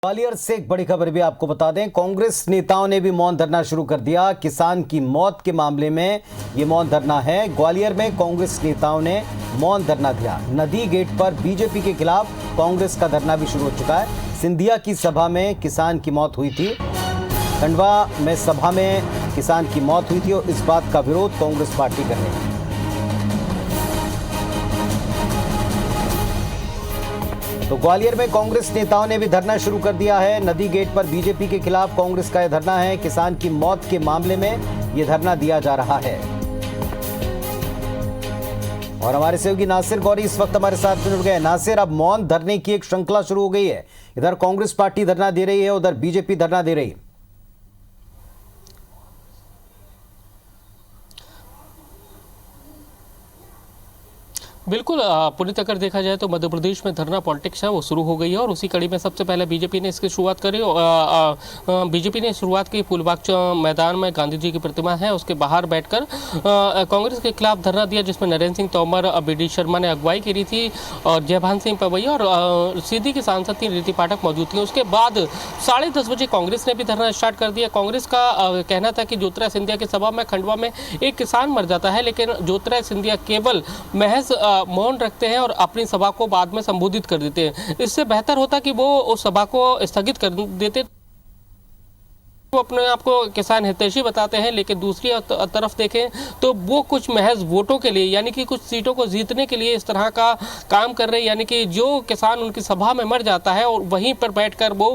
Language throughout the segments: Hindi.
ग्वालियर से एक बड़ी खबर भी आपको बता दें। कांग्रेस नेताओं ने भी मौन धरना शुरू कर दिया। किसान की मौत के मामले में ये मौन धरना है। ग्वालियर में कांग्रेस नेताओं ने मौन धरना दिया। नदी गेट पर बीजेपी के खिलाफ कांग्रेस का धरना भी शुरू हो चुका है। सिंधिया की सभा में किसान की मौत हुई थी। खंडवा में सभा में किसान की मौत हुई थी और इस बात का विरोध कांग्रेस पार्टी कर रही है। तो ग्वालियर में कांग्रेस नेताओं ने भी धरना शुरू कर दिया है। नदी गेट पर बीजेपी के खिलाफ कांग्रेस का यह धरना है। किसान की मौत के मामले में यह धरना दिया जा रहा है। और हमारे सहयोगी नासिर गौरी इस वक्त हमारे साथ जुड़ गए। नासिर, अब मौन धरने की एक श्रृंखला शुरू हो गई है। इधर कांग्रेस पार्टी धरना दे रही है, उधर बीजेपी धरना दे रही है। बिल्कुल पूरी अगर देखा जाए तो मध्य प्रदेश में धरना पॉलिटिक्स है वो शुरू हो गई है और उसी कड़ी में सबसे पहले बीजेपी ने इसकी शुरुआत करी। बीजेपी ने शुरुआत की फूलबाग मैदान में गांधी जी की प्रतिमा है उसके बाहर बैठकर कांग्रेस के खिलाफ धरना दिया, जिसमें नरेंद्र सिंह तोमर, बी.डी. शर्मा ने अगुवाई करी थी और जयभान सिंह पवैया और सीधी की सांसद थी रीति पाठक मौजूद थी। उसके बाद 10:30 बजे कांग्रेस ने भी धरना स्टार्ट कर दिया। कांग्रेस का कहना था कि ज्योतिरादित्य सिंधिया की सभा में खंडवा में एक किसान मर जाता है, लेकिन ज्योतिरादित्य सिंधिया केवल महज मौन रखते हैं और अपनी सभा को बाद में संबोधित कर देते हैं। इससे बेहतर होता कि वो उस सभा को स्थगित कर देते। वो अपने आप को किसान हितैषी बताते हैं, लेकिन दूसरी तरफ देखें तो वो कुछ महज वोटों के लिए यानी कि कुछ सीटों को जीतने के लिए इस तरह का काम कर रहे हैं। यानी कि जो किसान उनकी सभा में मर जाता है और वहीं पर बैठकर वो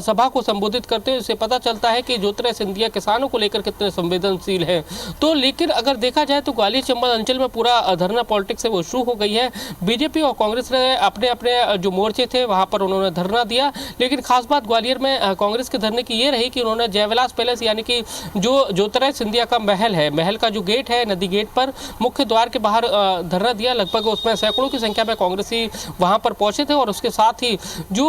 सभा को संबोधित करते हैं, इससे पता चलता है कि ज्योतिरादित्य सिंधिया किसानों को लेकर कितने संवेदनशील हैं। तो लेकिन अगर देखा जाए तो ग्वालियर चंबल अंचल में पूरा धरना पॉलिटिक्स है वो शुरू हो गई है। बीजेपी और कांग्रेस ने अपने अपने जो मोर्चे थे वहाँ पर उन्होंने धरना दिया, लेकिन खास बात ग्वालियर में कांग्रेस के धरने की ये रही कि उन्होंने जयविलास पैलेस यानी कि जो ज्योतिरादित्य सिंधिया का महल है, महल का जो गेट है नदी गेट पर मुख्य द्वार के बाहर धरना दिया। लगभग उसमें सैकड़ों की संख्या में कांग्रेसी वहां पर पहुंचे थे और उसके साथ ही जो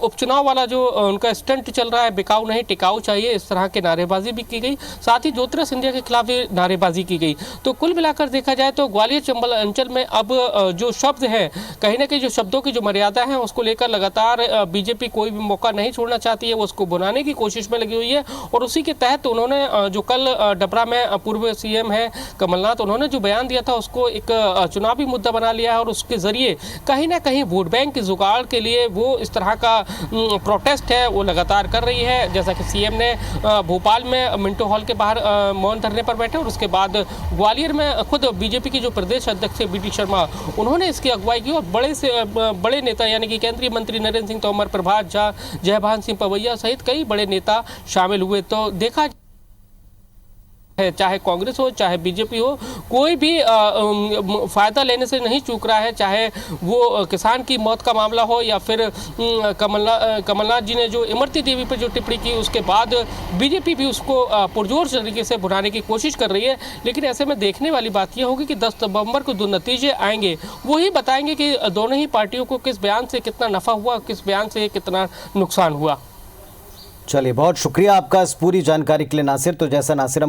उपचुनाव वाला जो उनका स्टंट चल रहा है, बिकाऊ नहीं टिकाऊ चाहिए, इस तरह की नारेबाजी भी की गई। साथ ही ज्योतिरादित्य सिंधिया के खिलाफ भी नारेबाजी की गई। तो कुल मिलाकर देखा जाए तो ग्वालियर चंबल अंचल में अब जो शब्द है, कहीं ना कहीं जो शब्दों की जो मर्यादा है उसको लेकर लगातार बीजेपी कोई भी मौका नहीं छोड़ना चाहती है, वो उसको बुनाने की कोशिश में लगी हुई है। और उसी के तहत उन्होंने जो कल डबरा में पूर्व सीएम है कमलनाथ, उन्होंने जो बयान दिया था उसको एक चुनावी मुद्दा बना लिया है और उसके जरिए कहीं ना कहीं वोट बैंक की जुगाड़ के लिए वो इस तरह का प्रोटेस्ट है वो लगातार कर रही है। जैसा कि सीएम ने भोपाल में मिंटो हॉल के बाहर मौन धरने पर बैठे और उसके बाद ग्वालियर में खुद बीजेपी की जो प्रदेश अध्यक्ष है बी.डी. शर्मा, उन्होंने इसकी अगुवाई की और बड़े नेता यानी कि केंद्रीय मंत्री नरेंद्र सिंह तोमर, प्रभात झा, जयभान सिंह पवैया सहित कई बड़े नेता शामिल हुए। तो देखा है चाहे कांग्रेस हो चाहे बीजेपी हो, कोई भी फायदा लेने से नहीं चूक रहा है, चाहे वो किसान की मौत का मामला हो या फिर कमलनाथ जी ने जो इमरती देवी पर जो टिप्पणी की उसके बाद बीजेपी भी उसको पुरजोर तरीके से भुनाने की कोशिश कर रही है। लेकिन ऐसे में देखने वाली बात यह होगी कि 10 नवंबर को जो नतीजे आएंगे वही बताएंगे कि दोनों ही पार्टियों को किस बयान से कितना नफा हुआ, किस बयान से कितना नुकसान हुआ। चलिए, बहुत शुक्रिया आपका इस पूरी जानकारी के लिए नासिर। तो जैसा नासिर